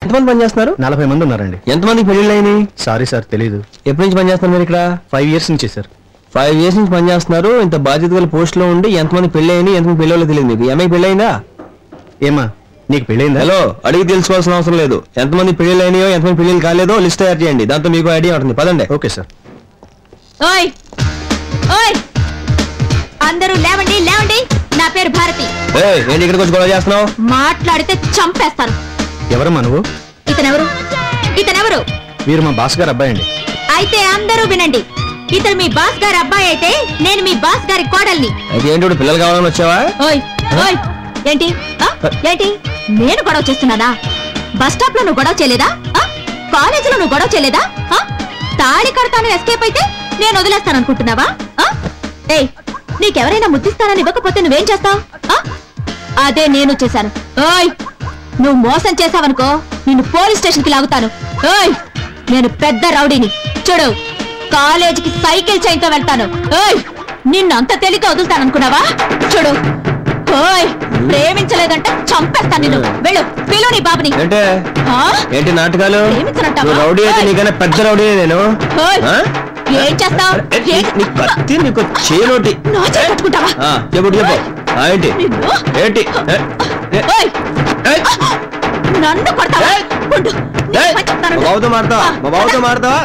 ఎంతమంది పని చేస్తున్నారు? 40 మంది ఉన్నారండి. ఎంతమందికి పెళ్లిళ్ళు అయినాయి? సారీ సార్, తెలీదు. ఎప్పటి నుంచి పని చేస్తున్నారు మీరు ఇక్కడ? 5 years నుంచి సార్. 5 years నుంచి పని చేస్తున్నారు. ఇంత బాధ్యత గల పోస్ట్ లో ఉండి ఎంతమంది పెళ్లి అయినాయి, ఎంతమంది పెళ్ళి తెలియదు మీకు. అమ్మాయి పెళ్లి అయిందా? ఏమా నీకు పెళ్ళైందా? హలో, అడిగి తెలుసుకోవాల్సిన అవసరం లేదు. ఎంతమంది పెళ్లి అయినాయో ఎంతమంది పెళ్లి కాలేదో లిస్ట్ తయారు చేయండి. దాంతో మీకు ఐడియా ఉంటుంది. పదండి. Okay sir. ఓయ్ ఓయ్ అందరూ లేవండి, లేవండి. నా పేరు భారతి. ఏంటి ఇక్కడికి వచ్చి గొడవ చేస్తున్నావు? మాట్లాడితే చంపేస్తాను. ఎవరమ్మా నువ్వు? ఇతనెవరు? వీరు మా బాస్ గారు అబ్బాయి అండి. అయితే అందరూ వినండి. ఇతను మీ బాస్ గారి అబ్బాయి అయితే నేను మీ బాస్ గారి కోడల్ని. అయితే ఏంటి పిల్లలు కావాలని వచ్చావా? ఓయ్ ఓయ్ ఏంటి ఏంటి నేను గొడవ చేస్తున్నానా? బస్ స్టాప్ లో నువ్వు గొడవ చేయలేదా? కాలేజీలో నువ్వు గొడవ చేయలేదా? తాళి కడతాను ఎస్కేప్ అయితే నేను వదిలేస్తాను అనుకుంటున్నావా? ఏయ్, నీకెవరైనా ముద్దిస్తానని ఇవ్వకపోతే నువ్వేం చేస్తావు? అదే నేను చేశాను. ఓయ్, నువ్వు మోసం చేసావనుకో నిన్ను పోలీస్ స్టేషన్ కి లాగుతాను. ఓయ్, నేను పెద్ద రౌడీని. చూడు, కాలేజీకి సైకిల్ చైన్తో వెళ్తాను. ఓయ్, నిన్ను అంత తేలిక వదులుతాననుకున్నావా? చూడు, ఓయ్, ప్రేమించలేదంటే చంపేస్తాను నిన్ను. వెళ్ళు, పిలు నీ బాబుని. ఏంటి నాటకాలు? రౌడీ అయితే నీకన్నా పెద్ద రౌడీ నేను. ఏం చేస్తావు? నీకు చేలోటి పట్టుకుంటావా? చెప్పు చెప్పు. ఏంటి ఏంటి నన్ను కొడతావా? మా బాబుతో మాడతావా?